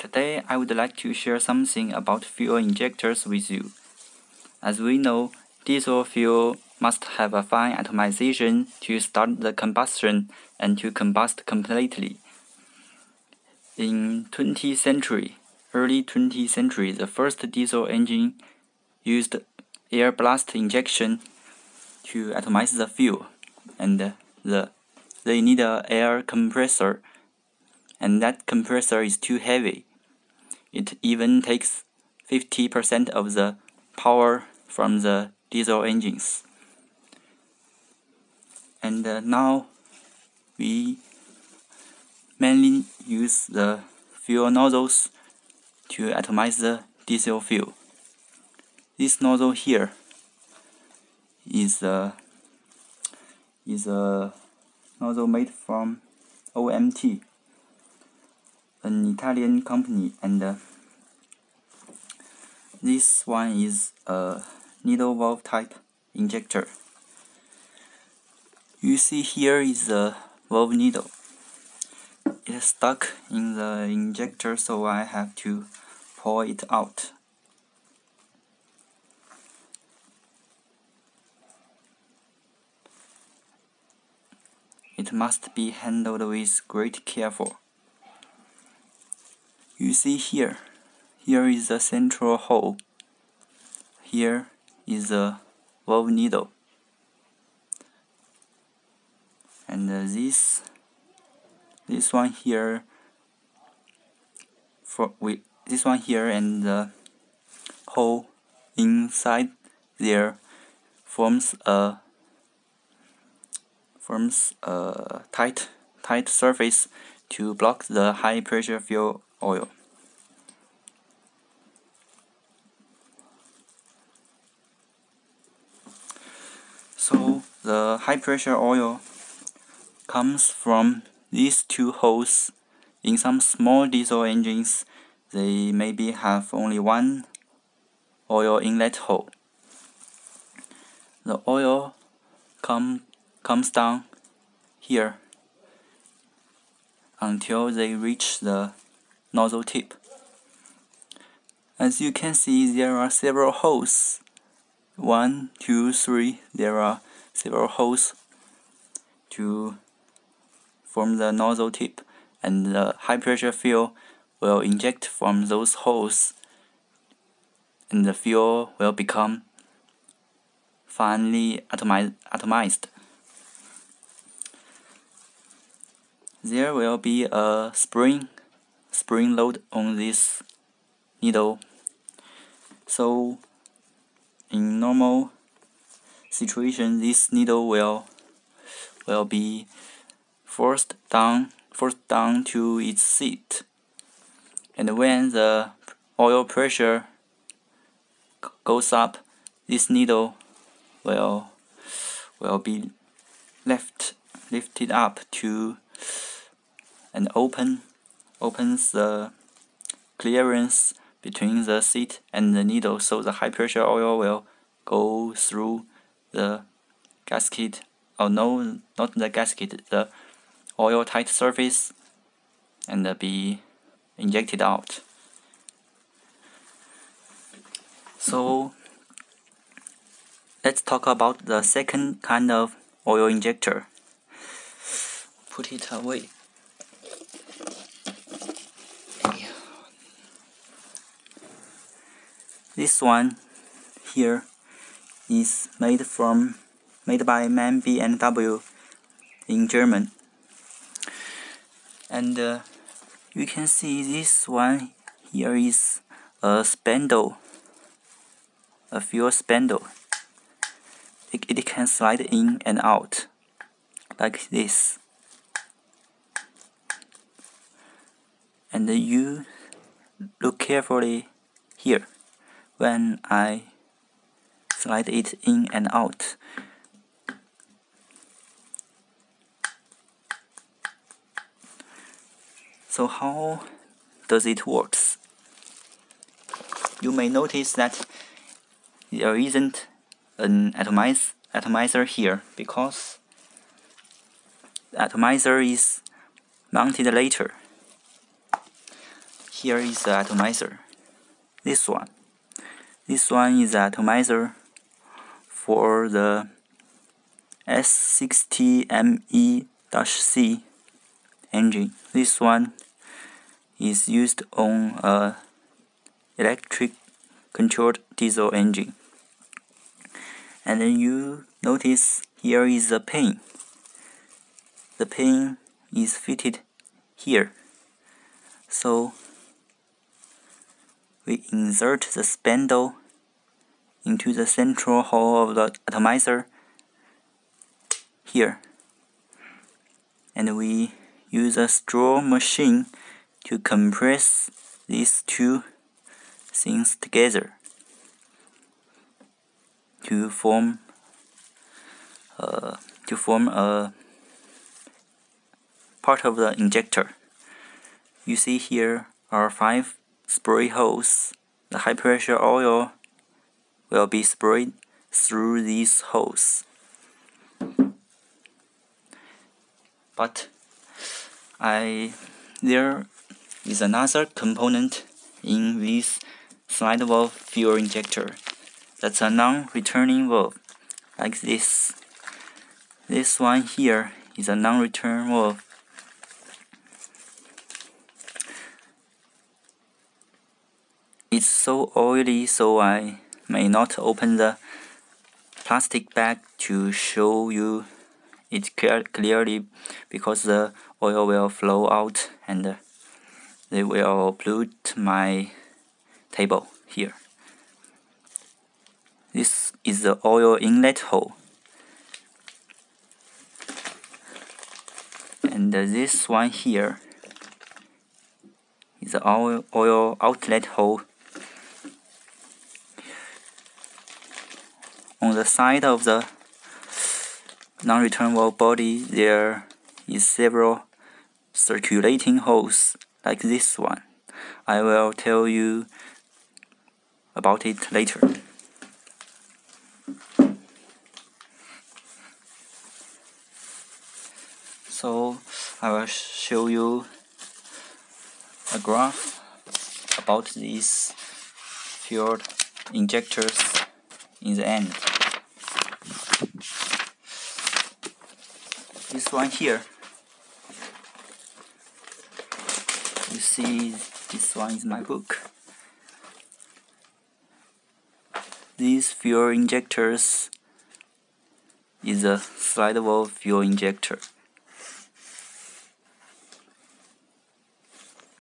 Today I would like to share something about fuel injectors with you. As we know, diesel fuel must have a fine atomization to start the combustion and to combust completely. In early 20th century, the first diesel engine used air blast injection to atomize the fuel, and they need an air compressor, and that compressor is too heavy. It even takes 50% of the power from the diesel engines. And now we mainly use the fuel nozzles to atomize the diesel fuel. This nozzle here is a nozzle made from OMT, an Italian company, and this one is a needle valve type injector. You see here is the valve needle. It is stuck in the injector, so I have to pull it out. It must be handled with great care. You see here is the central hole. Here is the valve needle. And this one here and the hole inside there forms a tight surface to block the high pressure fuel oil. So the high pressure oil comes from these two holes. In some small diesel engines, they maybe have only one oil inlet hole. The oil comes down here until they reach the nozzle tip. As you can see, there are several holes. 1, 2, 3. There are several holes to form the nozzle tip, and the high pressure fuel will inject from those holes, and the fuel will become finely atomized. There will be a spring load on this needle. So in normal situation, this needle will be forced down to its seat, and when the oil pressure goes up, this needle will be lifted up to and opens the clearance between the seat and the needle, so the high pressure oil will go through the gasket. Oh no, not the gasket, the oil tight surface, and be injected out. So let's talk about the second kind of oil injector. Put it away. This one here is made by MAN B&W in Germany, and you can see this one here is a spindle, a fuel spindle. It can slide in and out like this, and you look carefully here when I slide it in and out. So how does it work? You may notice that there isn't an atomizer here, because the atomizer is mounted later. here is the atomizer. This one is the atomizer for the S60ME-C engine. This one is used on a electric controlled diesel engine. And then you notice here is a pin. The pin is fitted here. So we insert the spindle into the central hole of the atomizer here. And we use a straw machine to compress these two things together to form a part of the injector. You see here are 5 spray holes. The high pressure oil will be sprayed through these holes. But there is another component in this slide valve fuel injector. That's a non-returning valve, like this. This one here is a non-return valve. It's so oily, so I may not open the plastic bag to show you it clearly, because the oil will flow out and they will pollute my table here. This is the oil inlet hole. And this one here is the oil outlet hole. On the side of the non-return valve body, there is several circulating holes like this one. I will tell you about it later. So I will show you a graph about these fuel injectors in the end. This one here, you see, this one is my book. These fuel injectors is a slide valve fuel injector.